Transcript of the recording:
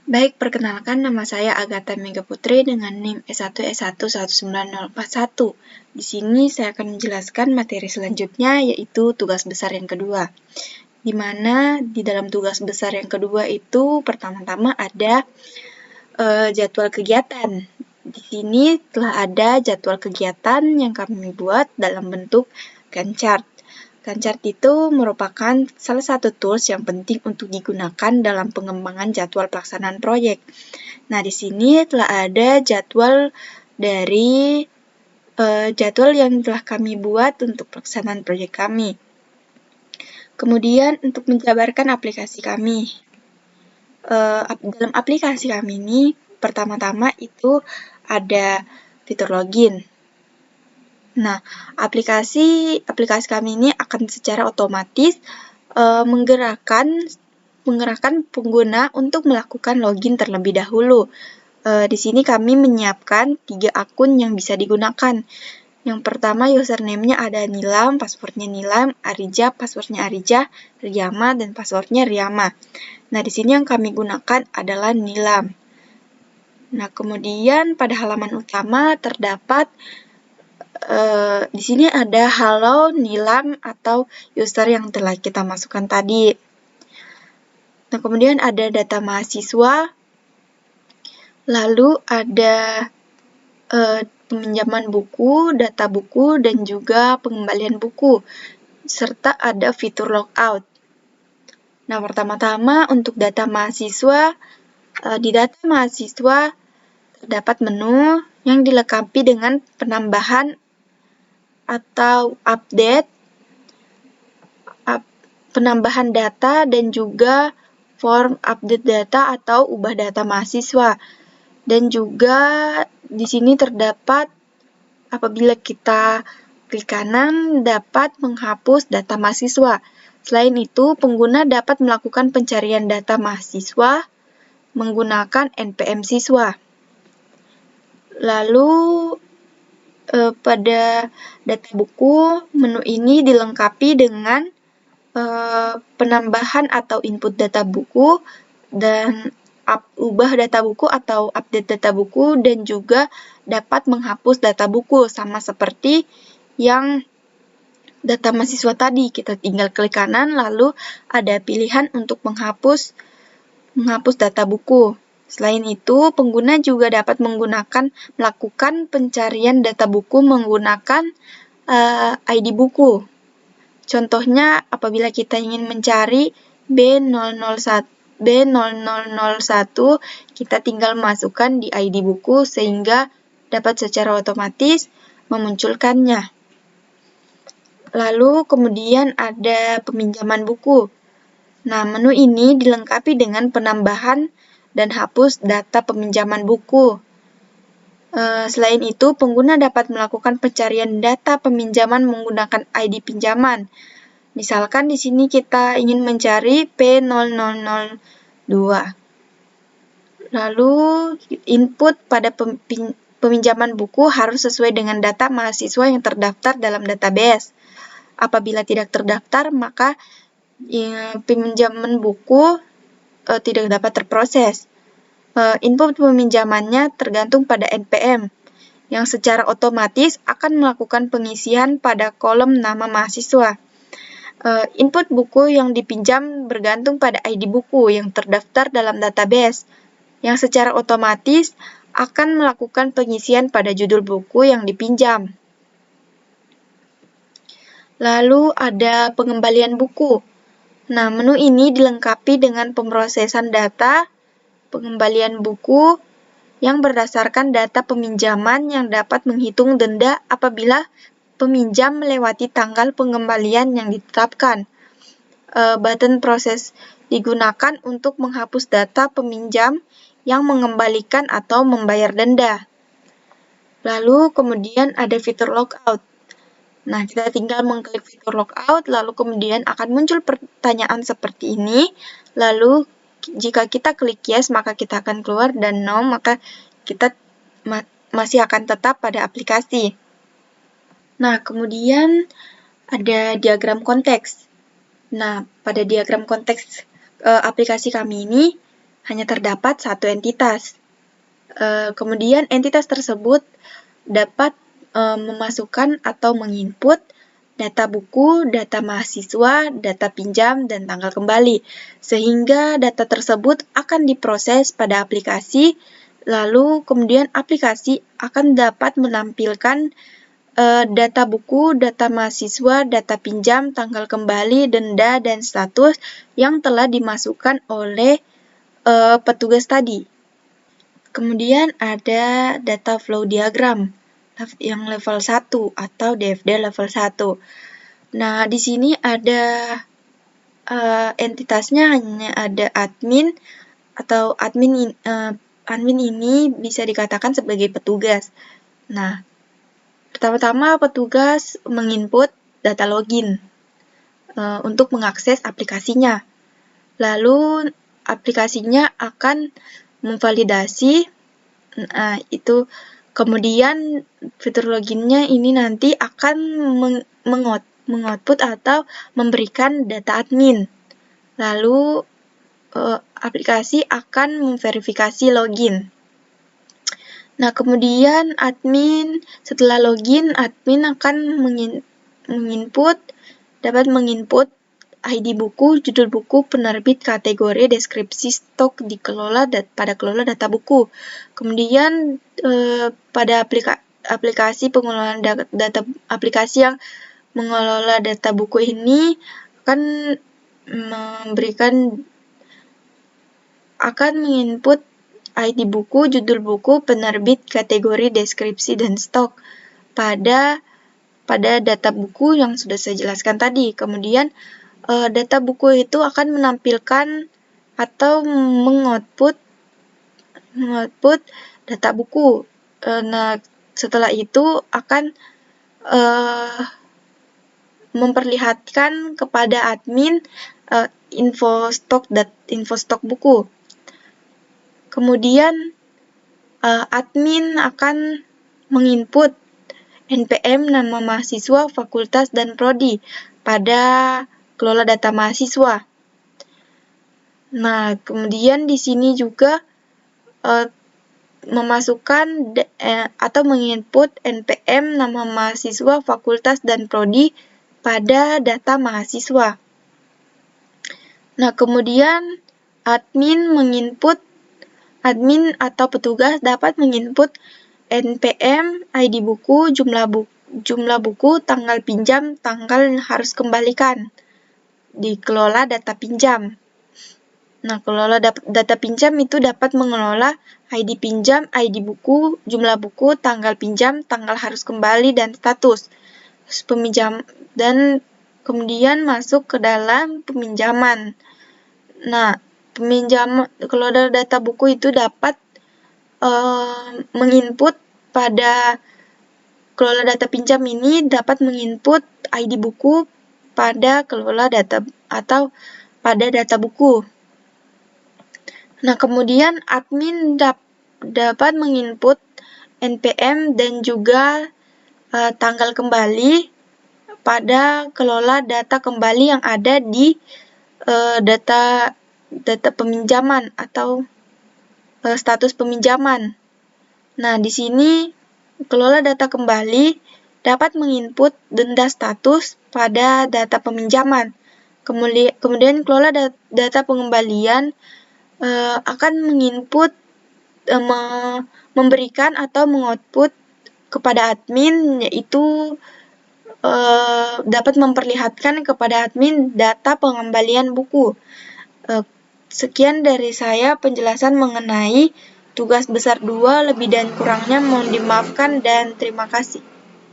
Baik, perkenalkan nama saya Agatha Mega Putri dengan NIM S1S1 19041. Di sini saya akan menjelaskan materi selanjutnya, yaitu tugas besar yang kedua. Di mana di dalam tugas besar yang kedua itu pertama-tama ada jadwal kegiatan. Di sini telah ada jadwal kegiatan yang kami buat dalam bentuk Gantt chart. Gantt chart itu merupakan salah satu tools yang penting untuk digunakan dalam pengembangan jadwal pelaksanaan proyek. Nah, di sini telah ada jadwal dari jadwal yang telah kami buat untuk pelaksanaan proyek kami. Kemudian untuk menjabarkan aplikasi kami. Dalam aplikasi kami ini, pertama-tama itu ada fitur login. Nah, aplikasi kami ini akan secara otomatis menggerakkan pengguna untuk melakukan login terlebih dahulu. Di sini kami menyiapkan 3 akun yang bisa digunakan. Yang pertama, username-nya ada Nilam, passwordnya Nilam, Arija, passwordnya Arija, Riyama, dan passwordnya Riyama. Nah, di sini yang kami gunakan adalah Nilam. Nah, kemudian pada halaman utama terdapat di sini ada halo Nilam atau user yang telah kita masukkan tadi. Nah, kemudian ada data mahasiswa, lalu ada peminjaman buku, data buku, dan juga pengembalian buku, serta ada fitur logout. Nah, pertama-tama untuk data mahasiswa, di data mahasiswa terdapat menu yang dilengkapi dengan penambahan atau update, penambahan data, dan juga form update data atau ubah data mahasiswa. Dan juga di sini terdapat apabila kita klik kanan dapat menghapus data mahasiswa. Selain itu, pengguna dapat melakukan pencarian data mahasiswa menggunakan NPM siswa. Lalu pada data buku, menu ini dilengkapi dengan penambahan atau input data buku dan ubah data buku atau update data buku, dan juga dapat menghapus data buku sama seperti yang data mahasiswa tadi. Kita tinggal klik kanan lalu ada pilihan untuk menghapus data buku. Selain itu, pengguna juga dapat melakukan pencarian data buku menggunakan ID buku. Contohnya, apabila kita ingin mencari B0001, kita tinggal masukkan di ID buku sehingga dapat secara otomatis memunculkannya. Lalu kemudian ada peminjaman buku. Nah, menu ini dilengkapi dengan penambahan dan hapus data peminjaman buku. Selain itu, pengguna dapat melakukan pencarian data peminjaman menggunakan ID pinjaman. Misalkan di sini kita ingin mencari P0002. Lalu input pada peminjaman buku harus sesuai dengan data mahasiswa yang terdaftar dalam database. Apabila tidak terdaftar, maka peminjaman buku tidak dapat terproses. Input peminjamannya tergantung pada NPM, yang secara otomatis akan melakukan pengisian pada kolom nama mahasiswa. Input buku yang dipinjam bergantung pada ID buku yang terdaftar dalam database, yang secara otomatis akan melakukan pengisian pada judul buku yang dipinjam. Lalu ada pengembalian buku. Nah, menu ini dilengkapi dengan pemrosesan data pengembalian buku yang berdasarkan data peminjaman yang dapat menghitung denda apabila peminjam melewati tanggal pengembalian yang ditetapkan. Button proses digunakan untuk menghapus data peminjam yang mengembalikan atau membayar denda. Lalu kemudian ada fitur logout. Nah, kita tinggal mengklik fitur logout, lalu kemudian akan muncul pertanyaan seperti ini. Lalu jika kita klik yes, maka kita akan keluar, dan no, maka kita masih akan tetap pada aplikasi. Nah, kemudian ada diagram konteks. Nah, pada diagram konteks aplikasi kami ini hanya terdapat satu entitas. Kemudian entitas tersebut dapat memasukkan atau menginput data buku, data mahasiswa, data pinjam, dan tanggal kembali. Sehingga data tersebut akan diproses pada aplikasi, lalu kemudian aplikasi akan dapat menampilkan data buku, data mahasiswa, data pinjam, tanggal kembali, denda, dan status yang telah dimasukkan oleh petugas tadi. Kemudian ada data flow diagram yang level 1 atau DFD level 1. Nah, di sini ada entitasnya hanya ada admin atau admin ini bisa dikatakan sebagai petugas. Nah, pertama-tama petugas menginput data login untuk mengakses aplikasinya. Lalu aplikasinya akan memvalidasi, itu kemudian fitur loginnya ini nanti akan mengoutput atau memberikan data admin. Lalu aplikasi akan memverifikasi login. Nah, kemudian setelah login, admin akan dapat menginput ID buku, judul buku, penerbit, kategori, deskripsi, stok pada kelola data buku. Kemudian pada aplikasi pengelolaan data aplikasi yang mengelola data buku ini akan menginput ID buku, judul buku, penerbit, kategori, deskripsi, dan stok pada data buku yang sudah saya jelaskan tadi. Kemudian data buku itu akan menampilkan atau mengoutput data buku. Nah, setelah itu akan memperlihatkan kepada admin info stok buku. Kemudian admin akan menginput NPM, nama mahasiswa, fakultas, dan prodi pada kelola data mahasiswa. Nah, kemudian di sini juga memasukkan atau menginput NPM, nama mahasiswa, fakultas, dan prodi pada data mahasiswa. Nah, kemudian admin atau petugas dapat menginput NPM, ID buku, jumlah buku, tanggal pinjam, tanggal harus kembalikan dikelola data pinjam. Nah, kelola data pinjam itu dapat mengelola ID pinjam, ID buku, jumlah buku, tanggal pinjam, tanggal harus kembali, dan status peminjam, dan kemudian masuk ke dalam peminjaman. Nah, kelola data buku itu dapat menginput pada kelola data pinjam ini dapat menginput ID buku pada kelola data atau pada data buku. Nah, kemudian admin dapat menginput NPM dan juga tanggal kembali pada kelola data kembali yang ada di data peminjaman atau status peminjaman. Nah, di sini kelola data kembali dapat menginput denda status pada data peminjaman. Kemudian kelola data pengembalian akan menginput memberikan atau mengoutput kepada admin, yaitu dapat memperlihatkan kepada admin data pengembalian buku. Sekian dari saya penjelasan mengenai tugas besar 2, lebih dan kurangnya mohon dimaafkan dan terima kasih.